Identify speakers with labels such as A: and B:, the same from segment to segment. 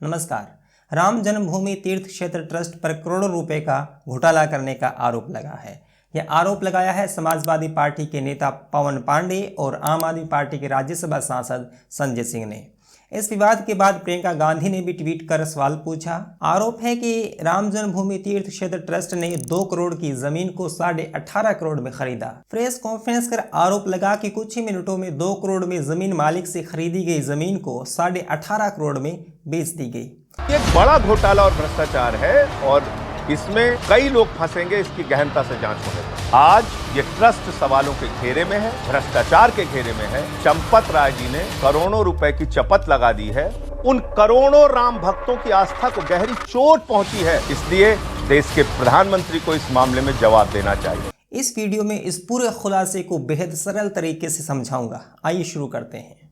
A: नमस्कार। राम जन्मभूमि तीर्थ क्षेत्र ट्रस्ट पर करोड़ों रुपए का घोटाला करने का आरोप लगा है। यह आरोप लगाया है समाजवादी पार्टी के नेता पवन पांडे और आम आदमी पार्टी के राज्यसभा सांसद संजय सिंह ने। इस विवाद के बाद प्रियंका गांधी ने भी ट्वीट कर सवाल पूछा। आरोप है कि राम जन्मभूमि तीर्थ क्षेत्र ट्रस्ट ने 2 करोड़ की जमीन को 18.5 करोड़ में खरीदा। प्रेस कॉन्फ्रेंस कर आरोप लगा कि कुछ ही मिनटों में 2 करोड़ में जमीन मालिक से खरीदी गई जमीन को 18.5 करोड़ में बेच दी गई।
B: ये एक बड़ा घोटाला और भ्रष्टाचार है और इसमें कई लोग फंसेंगे। इसकी गहनता से जांच होने पर आज ये ट्रस्ट सवालों के घेरे में है, भ्रष्टाचार के घेरे में है। चंपत राय जी ने करोड़ों रुपए की चपत लगा दी है। उन करोड़ों राम भक्तों की आस्था को गहरी चोट पहुंची है। इसलिए देश के प्रधानमंत्री को इस मामले में जवाब देना चाहिए।
A: इस वीडियो में इस पूरे खुलासे को बेहद सरल तरीके से समझाऊंगा। आइए शुरू करते हैं।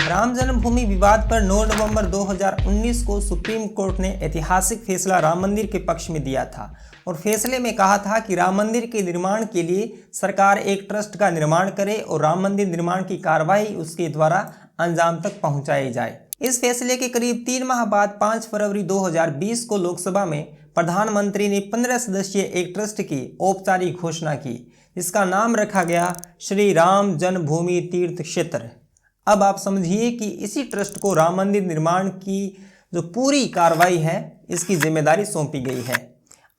A: राम जन्मभूमि विवाद पर 9 नवंबर 2019 को सुप्रीम कोर्ट ने ऐतिहासिक फैसला राम मंदिर के पक्ष में दिया था और फैसले में कहा था कि राम मंदिर के निर्माण के लिए सरकार एक ट्रस्ट का निर्माण करे और राम मंदिर निर्माण की कार्रवाई उसके द्वारा अंजाम तक पहुंचाई जाए। इस फैसले के करीब 3 माह बाद 5 फरवरी 2020 को लोकसभा में प्रधानमंत्री ने 15 सदस्यीय एक ट्रस्ट की औपचारिक घोषणा की, जिसका नाम रखा गया श्री राम जन्मभूमि तीर्थ क्षेत्र। अब आप समझिए कि इसी ट्रस्ट को राम मंदिर निर्माण की जो पूरी कार्रवाई है इसकी जिम्मेदारी सौंपी गई है।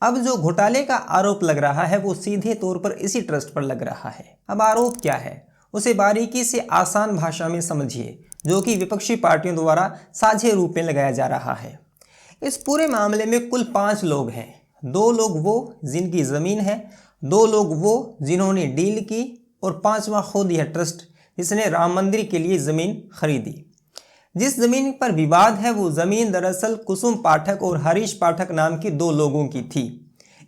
A: अब जो घोटाले का आरोप लग रहा है वो सीधे तौर पर इसी ट्रस्ट पर लग रहा है। अब आरोप क्या है उसे बारीकी से आसान भाषा में समझिए, जो कि विपक्षी पार्टियों द्वारा साझे रूप में लगाया जा रहा है। इस पूरे मामले में कुल 5 लोग हैं। 2 लोग वो जिनकी ज़मीन है, 2 लोग वो जिन्होंने डील की और 5वां खुद यह ट्रस्ट जिसने राम मंदिर के लिए ज़मीन खरीदी। जिस ज़मीन पर विवाद है वो ज़मीन दरअसल कुसुम पाठक और हरीश पाठक नाम के 2 लोगों की थी।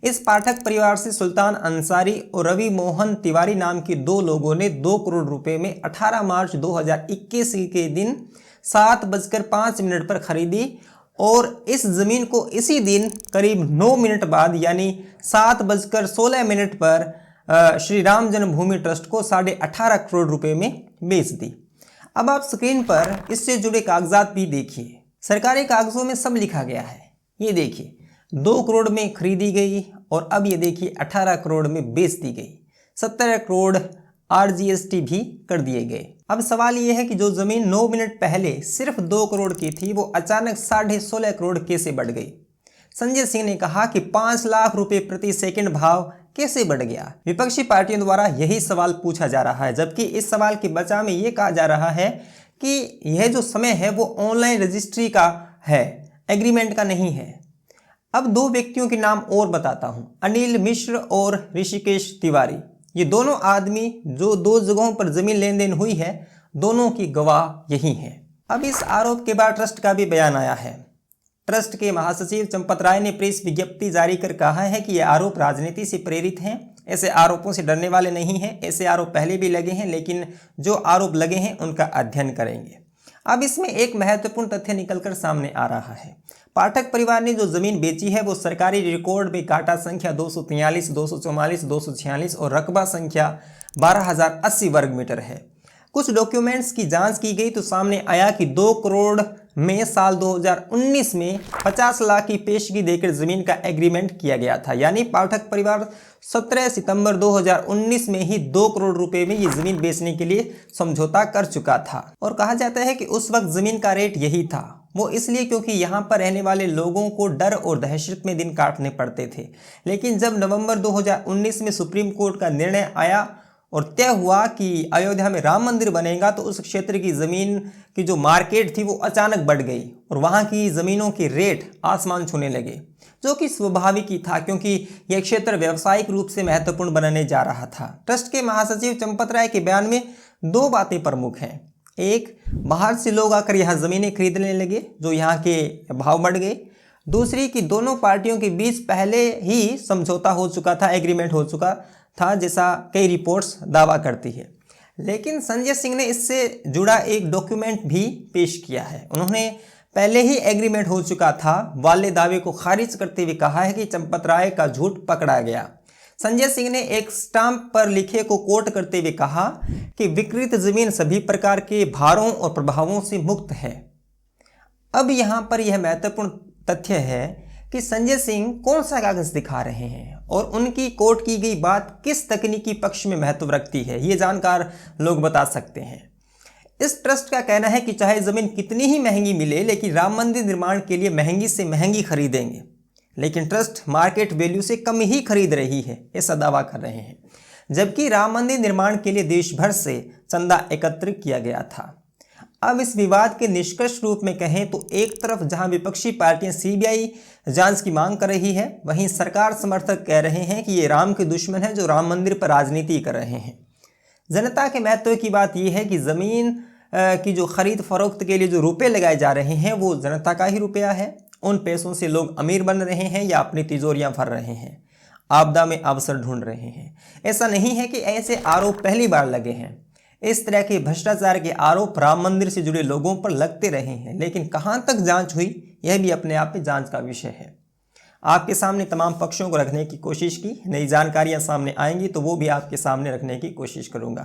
A: इस पाठक परिवार से सुल्तान अंसारी और रवि मोहन तिवारी नाम के 2 लोगों ने 2 करोड़ रुपए में 18 मार्च 2021 के दिन 7:05 पर खरीदी और इस ज़मीन को इसी दिन करीब 9 मिनट बाद यानी 7:16 पर श्री राम जन्मभूमि ट्रस्ट को 18.5 करोड़ रुपए में बेच दी। अब आप स्क्रीन पर इससे जुड़े कागजात भी देखिए। सरकारी कागजों में सब लिखा गया है। ये देखिए 2 करोड़ में खरीदी गई और अब ये देखिए 18 करोड़ में बेच दी गई। 17 करोड़ RGST भी कर दिए गए। अब सवाल ये है कि जो ज़मीन 9 मिनट पहले सिर्फ 2 करोड़ की थी वो अचानक 16.5 करोड़ कैसे बढ़ गई। संजय सिंह ने कहा कि 5 लाख रुपए प्रति सेकंड भाव कैसे बढ़ गया। विपक्षी पार्टियों द्वारा यही सवाल पूछा जा रहा है, जबकि इस सवाल के बचाव में ये कहा जा रहा है कि यह जो समय है वो ऑनलाइन रजिस्ट्री का है, एग्रीमेंट का नहीं है। अब 2 व्यक्तियों के नाम और बताता हूं, अनिल मिश्र और ऋषिकेश तिवारी। ये दोनों आदमी जो 2 जगहों पर जमीन लेन देन हुई है, दोनों की गवाह यही है। अब इस आरोप के बाद ट्रस्ट का भी बयान आया है। ट्रस्ट के महासचिव चंपत राय ने प्रेस विज्ञप्ति जारी कर कहा है कि ये आरोप राजनीति से प्रेरित हैं। ऐसे आरोपों से डरने वाले नहीं हैं। ऐसे आरोप पहले भी लगे हैं, लेकिन जो आरोप लगे हैं उनका अध्ययन करेंगे। अब इसमें एक महत्वपूर्ण तथ्य निकलकर सामने आ रहा है। पाठक परिवार ने जो जमीन बेची है वो सरकारी रिकॉर्ड में काटा संख्या 243, 244, 246 और रकबा संख्या 12,080 वर्ग मीटर है। कुछ डॉक्यूमेंट्स की जांच की गई तो सामने आया कि 2 करोड़ में साल 2019 में 50 लाख की पेशगी देकर जमीन का एग्रीमेंट किया गया था। यानी पाठक परिवार 17 सितंबर 2019 में ही 2 करोड़ रुपए में ये जमीन बेचने के लिए समझौता कर चुका था। और कहा जाता है कि उस वक्त जमीन का रेट यही था। वो इसलिए क्योंकि यहाँ पर रहने वाले लोगों को डर और दहशत में दिन काटने पड़ते थे। लेकिन जब नवंबर 2019 में सुप्रीम कोर्ट का निर्णय आया और तय हुआ कि अयोध्या में राम मंदिर बनेगा, तो उस क्षेत्र की ज़मीन की जो मार्केट थी वो अचानक बढ़ गई और वहाँ की ज़मीनों के रेट आसमान छूने लगे, जो कि स्वाभाविक ही था क्योंकि यह क्षेत्र व्यावसायिक रूप से महत्वपूर्ण बनने जा रहा था। ट्रस्ट के महासचिव चंपत राय के बयान में 2 बातें प्रमुख हैं। एक, बाहर से लोग आकर यहाँ ज़मीनें खरीदने लगे, जो यहाँ के भाव बढ़ गए। दूसरी कि दोनों पार्टियों के बीच पहले ही समझौता हो चुका था, एग्रीमेंट हो चुका था, जैसा कई रिपोर्ट्स दावा करती है। लेकिन संजय सिंह ने इससे जुड़ा एक डॉक्यूमेंट भी पेश किया है। उन्होंने पहले ही एग्रीमेंट हो चुका था वाले दावे को खारिज करते हुए कहा है कि चंपत राय का झूठ पकड़ा गया। संजय सिंह ने एक स्टाम्प पर लिखे को कोट करते हुए कहा कि विकृत जमीन सभी प्रकार के भारों और प्रभावों से मुक्त है। अब यहाँ पर यह महत्वपूर्ण तथ्य है कि संजय सिंह कौन सा कागज दिखा रहे हैं और उनकी कोट की गई बात किस तकनीकी पक्ष में महत्व रखती है, ये जानकार लोग बता सकते हैं। इस ट्रस्ट का कहना है कि चाहे ज़मीन कितनी ही महंगी मिले, लेकिन राम मंदिर निर्माण के लिए महंगी से महंगी खरीदेंगे, लेकिन ट्रस्ट मार्केट वैल्यू से कम ही खरीद रही है, ऐसा दावा कर रहे हैं। जबकि राम मंदिर निर्माण के लिए देश भर से चंदा एकत्र किया गया था। अब इस विवाद के निष्कर्ष रूप में कहें तो एक तरफ जहां विपक्षी पार्टियां सीबीआई जांच की मांग कर रही है, वहीं सरकार समर्थक कह रहे हैं कि ये राम के दुश्मन है जो राम मंदिर पर राजनीति कर रहे हैं। जनता के महत्व की बात यह है कि ज़मीन की जो खरीद फरोख्त के लिए जो रुपए लगाए जा रहे हैं वो जनता का ही रुपया है। उन पैसों से लोग अमीर बन रहे हैं या अपनी तिजोरियां भर रहे हैं, आपदा में अवसर ढूंढ रहे हैं। ऐसा नहीं है कि ऐसे आरोप पहली बार लगे हैं। इस तरह के भ्रष्टाचार के आरोप राम मंदिर से जुड़े लोगों पर लगते रहे हैं, लेकिन कहां तक जांच हुई यह भी अपने आप में जांच का विषय है। आपके सामने तमाम पक्षों को रखने की कोशिश की, नई जानकारियां सामने आएंगी तो वो भी आपके सामने रखने की कोशिश करूंगा।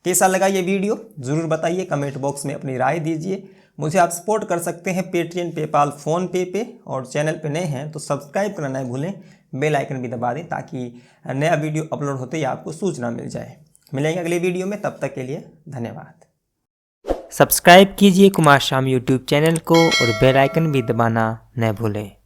A: कैसा लगा ये वीडियो ज़रूर बताइए, कमेंट बॉक्स में अपनी राय दीजिए। मुझे आप सपोर्ट कर सकते हैं पेटीएम, पेपाल, फ़ोनपे पे, और चैनल पे नए हैं तो सब्सक्राइब करना न भूलें, बेल आइकन भी दबा दें ताकि नया वीडियो अपलोड होते ही आपको सूचना मिल जाए। मिलेंगे अगले वीडियो में, तब तक के लिए धन्यवाद।
C: सब्सक्राइब कीजिए कुमार शाम यूट्यूब चैनल को और बेल आइकन भी दबाना न भूलें।